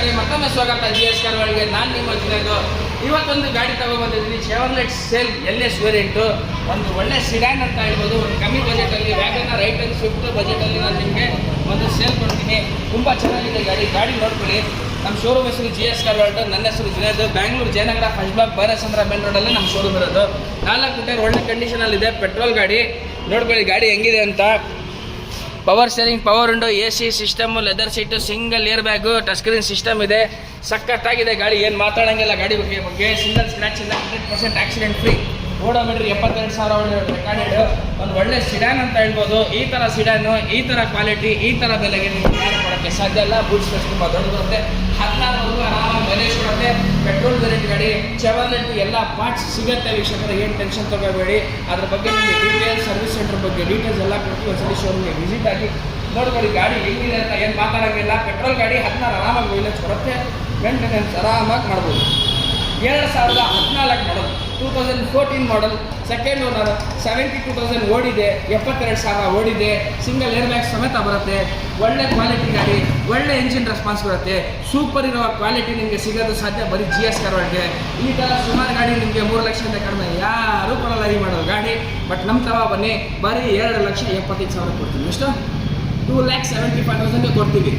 ವೀಕ್ಷಕರೇ, ಮತ್ತೊಮ್ಮೆ ಸ್ವಾಗತ GS ಕಾರ್ ವರ್ಲ್ಡ್ಗೆ. ನಾನು ನಿಮ್ಮ ಜುನೇದು. ಇವತ್ತೊಂದು ಗಾಡಿ ತಗೊಬಂದಿದ್ದೀನಿ, ಚೆವರ್ಲೆಟ್ ಸೇಲ್ LS ವೇರಿಯಂಟು. ಒಂದು ಒಳ್ಳೆ ಸಿಡಾನ್ ಅಂತ ಹೇಳ್ಬೋದು. ಒಂದು ಕಮ್ಮಿ ಬಜೆಟಲ್ಲಿ ವ್ಯಾಗನರ್, ರೈಟನ್, ಸ್ವಿಫ್ಟ್ ಬಜೆಟಲ್ಲಿ ನಾನು ನಿಮಗೆ ಒಂದು ಸೇಲ್ ಕೊಡ್ತೀನಿ. ತುಂಬ ಚೆನ್ನಾಗಿದೆ ಗಾಡಿ ನೋಡ್ಕೊಳ್ಳಿ. ನಮ್ಮ ಶೋರೂಮ್ ಹೆಸರು GS ಕಾರ್ ವರ್ಲ್ಡ್. ನನ್ನ ಹೆಸರು Junaid. Bangalore Jayanagar first block Byrasandra main ರೋಡಲ್ಲಿ ನಮ್ಮ ಶೋರೂಮ್ ಇರೋದು. 4 ಟೈರ್ ಒಳ್ಳೆ ಕಂಡೀಷನಲ್ಲಿದೆ, ಪೆಟ್ರೋಲ್ ಗಾಡಿ. ನೋಡ್ಕೊಳ್ಳಿ ಗಾಡಿ ಹೆಂಗಿದೆ ಅಂತ. Power steering, power window, AC system, leather seat, single air bag, touch screen system ಇದೆ. ಸಖತ್ತಾಗಿದೆ ಗಾಡಿ, ಏನು ಮಾತಾಡೋಂಗಿಲ್ಲ ಗಾಡಿ ಬಗ್ಗೆ. ಸಿಂಗಲ್ ಸ್ಕ್ರ್ಯಾಚ್ ಇಲ್ಲ, 100% ಆಕ್ಸಿಡೆಂಟ್ ಫ್ರೀ. ಓಡೋಮೀಟ್ರ್ 72,000 ರೆಕಾರ್ಡೆಡ್. ಒಂದು ಒಳ್ಳೆ ಸಿಡಾನ್ ಅಂತ ಹೇಳ್ಬೋದು. ಈ ಥರ ಸಿಡಾನು, ಈ ಥರ ಕ್ವಾಲಿಟಿ, ಈ ಥರ ಬೆಲೆಗೆ ನಿಮಗೆ ಯಾರು ಕೊಡೋಕ್ಕೆ ಸಾಧ್ಯ ಇಲ್ಲ. ಬೂಟ್ ಸ್ಪೇಸ್ ತುಂಬ ದೊಡ್ಡ ಬರುತ್ತೆ. 16 ಆರಾಮಾಗಿ ಮೈಲೇಜ್ ಕೊಡುತ್ತೆ. ಪೆಟ್ರೋಲ್ ವೇರಿಯಂಟ್ ಗಾಡಿ. ಚೆವರ್ಲೆಟ್ ಎಲ್ಲ ಪಾರ್ಟ್ಸ್ ಸಿಗುತ್ತೆ ವೀಕ್ಷಕರೇ, ಏನು ಟೆನ್ಷನ್ ತೊಗೋಬೇಡಿ. ಅದ್ರ ಬಗ್ಗೆ ನಿಮಗೆ ಡೀಟೇಲ್ಸ್, ಸರ್ವಿಸ್ ಸೆಂಟರ್ ಬಗ್ಗೆ ಡೀಟೇಲ್ಸ್ ಎಲ್ಲ ಕೊಡ್ತೀವಿ. ಒಂದ್ಸಲಿ ಶೋರೂಮ್ಗೆ ವಿಸಿಟ್ ಆಗಿ ನೋಡ್ಕೊಳ್ಳಿ ಗಾಡಿ ಹೆಂಗಿದೆ ಅಂತ. ಏನು ಮಾತಾಡೋಂಗಿಲ್ಲ. ಪೆಟ್ರೋಲ್ ಗಾಡಿ 16 ಆರಾಮಾಗಿ ಮೈಲೇಜ್ ಕೊಡುತ್ತೆ. ಮೇಂಟೆನೆನ್ಸ್ ಆರಾಮಾಗಿ ಮಾಡ್ಬೋದು. 2014 ಮಾಡಲ್, 2014 ಮಾಡಲ್, ಸೆಕೆಂಡ್ ಓನರ್, 72,000 ಓಡಿದೆ, 72,000 ಓಡಿದೆ. ಸಿಂಗಲ್ ಏರ್ ಬ್ಯಾಗ್ ಸಮೇತ ಬರುತ್ತೆ. ಒಳ್ಳೆ ಕ್ವಾಲಿಟಿ ಗಾಡಿ, ಒಳ್ಳೆ ಎಂಜಿನ್ ರೆಸ್ಪಾನ್ಸ್ ಬರುತ್ತೆ. ಸೂಪರ್ ಇರೋ ಕ್ವಾಲಿಟಿ ನಿಮಗೆ ಸಿಗೋದು ಸಾಧ್ಯ ಬರೀ GS ಕಾರ್ ವರ್ಲ್ಡ್ಗೆ. ಈ ಥರ ಸುಮಾರು ಗಾಡಿ ನಿಮಗೆ 3 ಲಕ್ಷದಿಂದ ಕಡಿಮೆ ಯಾರೂ ಕೊಡಲ್ಲ ಈ ಮಾಡೋದು ಗಾಡಿ. ಬಟ್ ನಮ್ಮ ತವ ಬನ್ನಿ, ಬರೀ 2,75,000 ಕೊಡ್ತೀವಿ. ಎಷ್ಟು? 2,75,000 ಕೊಡ್ತೀವಿ.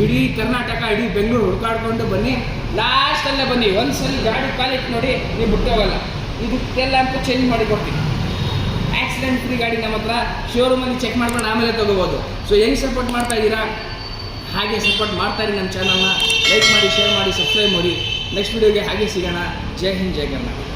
ಇಡೀ ಕರ್ನಾಟಕ, ಇಡೀ ಬೆಂಗಳೂರು ಹುಡುಕಾಡ್ಕೊಂಡು ಬನ್ನಿ. ಲಾಸ್ಟಲ್ಲೇ ಬನ್ನಿ. ಒಂದ್ಸಲಿ ಗಾಡಿ ಕ್ವಾಲಿಟಿ ನೋಡಿ ನೀವು ಬಿಟ್ಟು ಹೋಗಲ್ಲ. ಇದು ಟೇಲ್ ಲ್ಯಾಂಪ್ ಚೇಂಜ್ ಮಾಡಿ ಕೊಡ್ತೀವಿ. ಆಕ್ಸಿಡೆಂಟ್ ಫ್ರೀ ಗಾಡಿ ನಮ್ಮ ಹತ್ರ. ಶೋರೂಮಲ್ಲಿ ಚೆಕ್ ಮಾಡ್ಕೊಂಡು ಆಮೇಲೆ ತೊಗೋಬೋದು. ಸೊ ಹೆಂಗೆ ಸಪೋರ್ಟ್ ಮಾಡ್ತಾ ಇದ್ದೀರಾ ಹಾಗೆ ಸಪೋರ್ಟ್ ಮಾಡ್ತಾಯಿರಿ. ನಮ್ಮ ಚಾನಲ್ನ ಲೈಕ್ ಮಾಡಿ, ಶೇರ್ ಮಾಡಿ, ಸಬ್ಸ್ಕ್ರೈಬ್ ಮಾಡಿ. ನೆಕ್ಸ್ಟ್ ವೀಡಿಯೋಗೆ ಹಾಗೆ ಸಿಗೋಣ. ಜೈ ಹಿಂದ್, ಜೈ ಕರ್ನಾಟಕ.